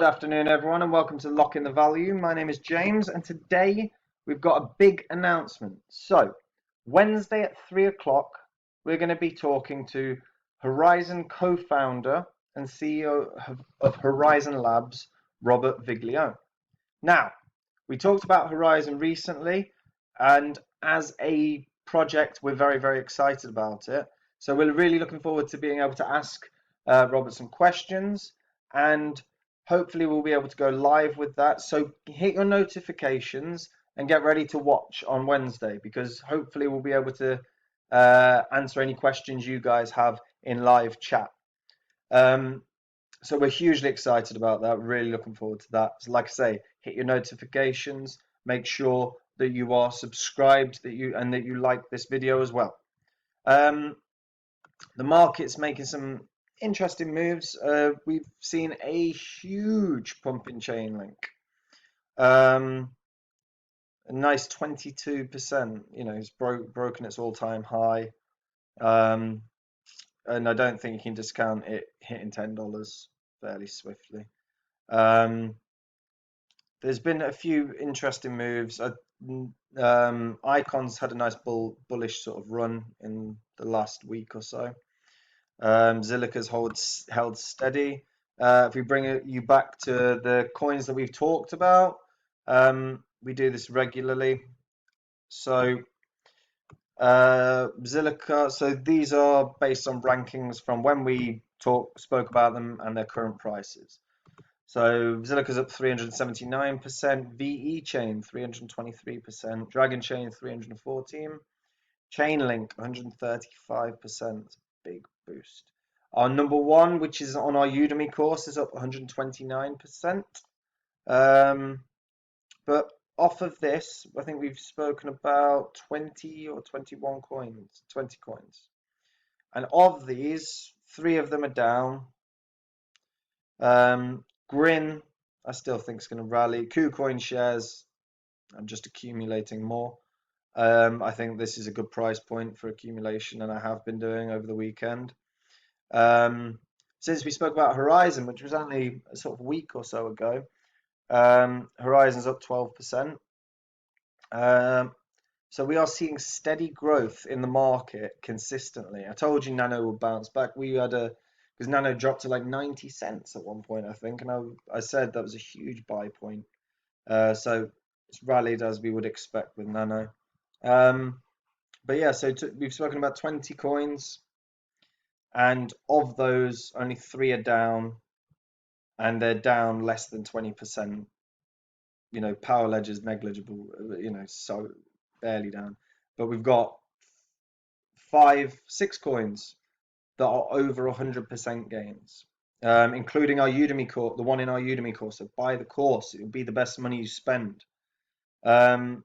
Good afternoon, everyone, and welcome to Lock in the Value. My name is James, and today we've got a big announcement. So, Wednesday at 3 o'clock, we're going to be talking to Horizen co-founder and CEO of Horizen Labs, Robert Viglione. Now, we talked about Horizen recently, and as a project, we're very, very excited about it. So, we're really looking forward to being able to ask Robert some questions, and hopefully we'll be able to go live with that. So hit your notifications and get ready to watch on Wednesday, because hopefully we'll be able to answer any questions you guys have in live chat. So we're hugely excited about that. Really looking forward to that. So like I say, hit your notifications. Make sure that you are subscribed, that you like this video as well. The market's making some interesting moves. We've seen a huge pump in Chainlink. A nice 22%. You know, it's broken its all-time high. And I don't think you can discount it hitting $10 fairly swiftly. There's been a few interesting moves. Icon's had a nice bullish sort of run in the last week or so. Zilliqa's held steady. If we bring you back to the coins that we've talked about, we do this regularly. So Zilliqa, so these are based on rankings from when we spoke about them and their current prices. So Zilliqa's up 379%, VE Chain 323%, Dragon Chain 314%, Chainlink 135%. Big boost. Our number one, which is on our Udemy course, is up 129%. But off of this, I think we've spoken about 20 or 21 coins, 20 coins. And of these, 3 of them are down. Grin, I still think is going to rally. KuCoin shares, I'm just accumulating more. I think this is a good price point for accumulation, and I have been doing over the weekend. Since we spoke about Horizen, which was only a sort of week or so ago, Horizen's up 12%. So we are seeing steady growth in the market consistently. I told you Nano would bounce back. Because Nano dropped to like 90 cents at one point, I think, and I said that was a huge buy point. So it's rallied as we would expect with Nano. But yeah, so we've spoken about 20 coins, and of those, only 3 are down, and they're down less than 20%. You know, Power Ledger's negligible, you know, so barely down. But we've got 6 coins that are over 100% gains, including our Udemy course, the one in our Udemy course. So buy the course; it'll be the best money you spend. But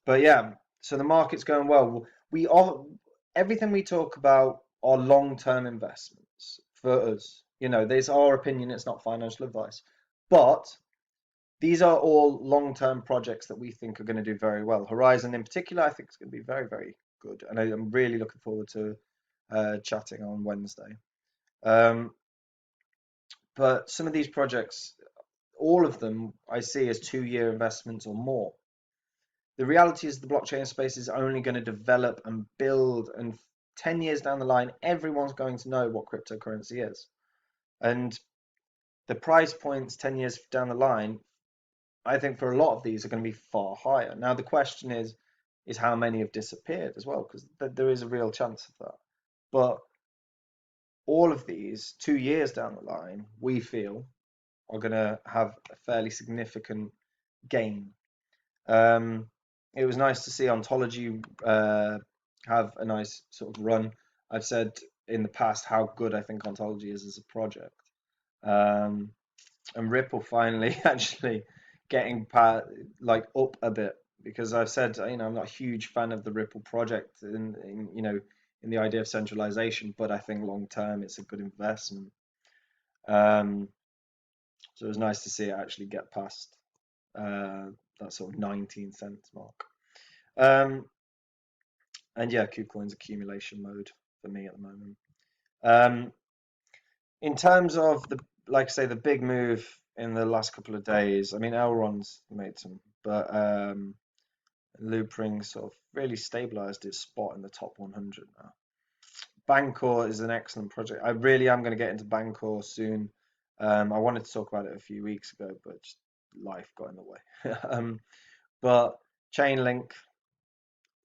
yeah. So the market's going well. Everything we talk about are long-term investments for us. You know, there's our opinion. It's not financial advice, but these are all long-term projects that we think are going to do very well. Horizen, in particular, I think is going to be very, very good, and I'm really looking forward to chatting on Wednesday. But some of these projects, all of them, I see as 2-year investments or more. The reality is the blockchain space is only going to develop and build, and 10 years down the line, everyone's going to know what cryptocurrency is. And the price points 10 years down the line, I think for a lot of these are going to be far higher. Now, the question is how many have disappeared as well, because there is a real chance of that. But all of these, 2 years down the line, we feel are going to have a fairly significant gain. It was nice to see Ontology have a nice sort of run. I've said in the past how good I think Ontology is as a project. And Ripple finally actually getting up a bit, because I've said, you know, I'm not a huge fan of the Ripple project in you know, in the idea of centralization, but I think long term it's a good investment. So it was nice to see it actually get past that sort of 19 cents mark. And yeah, KuCoin's accumulation mode for me at the moment. In terms of like I say, the big move in the last couple of days. I mean, Elrond's made some, but Loopring sort of really stabilized its spot in the top 100 now. Bancor is an excellent project. I really am going to get into Bancor soon. I wanted to talk about it a few weeks ago, but just life got in the way. But Chainlink,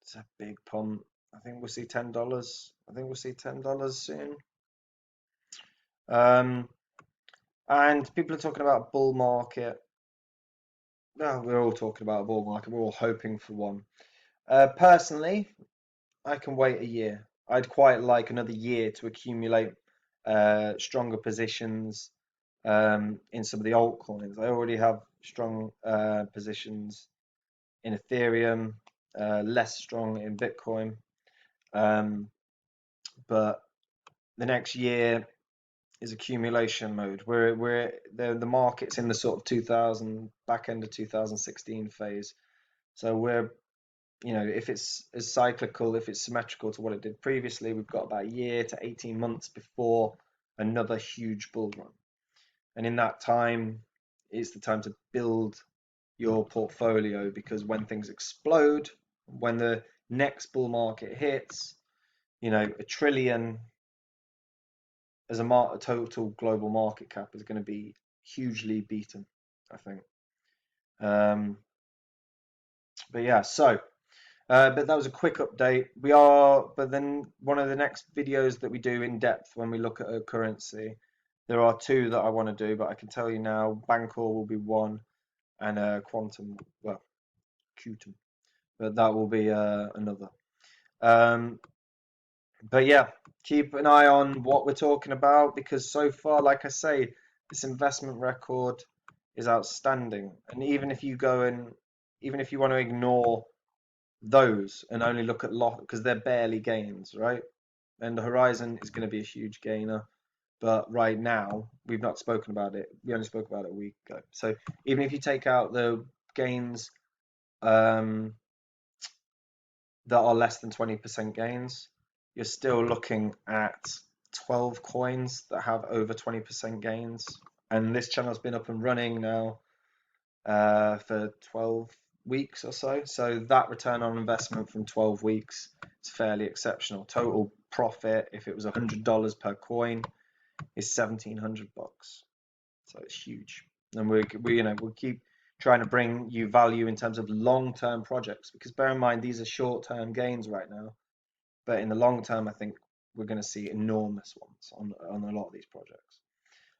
it's a big pump. I think we'll see $10. I think we'll see $10 soon. And people are talking about bull market. No, we're all talking about a bull market. We're all hoping for one. Personally, I can wait a year. I'd quite like another year to accumulate stronger positions in some of the altcoins. I already have strong positions in Ethereum, less strong in Bitcoin. But the next year is accumulation mode. The market's in the sort of 2000 back end of 2016 phase. So we're, if it's as cyclical, if it's symmetrical to what it did previously, we've got about a year to 18 months before another huge bull run. And in that time, it's the time to build your portfolio, because when things explode, when the next bull market hits, $1 trillion as a total global market cap is going to be hugely beaten, I think. But yeah, but that was a quick update. But then one of the next videos that we do in depth when we look at a currency, there are two that I want to do, but I can tell you now, Bancor will be one, and Quantum, well, Qtum, but that will be another. But yeah, keep an eye on what we're talking about, because so far, like I say, this investment record is outstanding. And even if you want to ignore those and only look at lot, because they're barely gains, right? And the Horizen is going to be a huge gainer, but right now we've not spoken about it. We only spoke about it a week ago. So even if you take out the gains that are less than 20% gains, you're still looking at 12 coins that have over 20% gains. And this channel's been up and running now for 12 weeks or so. So that return on investment from 12 weeks is fairly exceptional. Total profit, if it was $100 per coin, is $1,700. So it's huge. And we'll keep trying to bring you value in terms of long-term projects, because bear in mind, these are short-term gains right now. But in the long term, I think we're going to see enormous ones on a lot of these projects.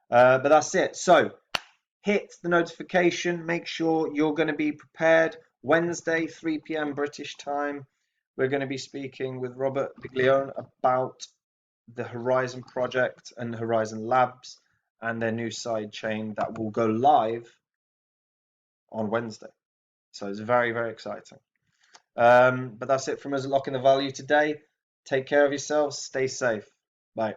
But that's it. So hit the notification. Make sure you're going to be prepared. Wednesday, 3 p.m. British time, we're going to be speaking with Robert Viglione about the Horizen project and Horizen Labs and their new side chain that will go live on Wednesday. So it's very, very exciting. But that's it from us at Locking the Value today. Take care of yourselves. Stay safe. Bye.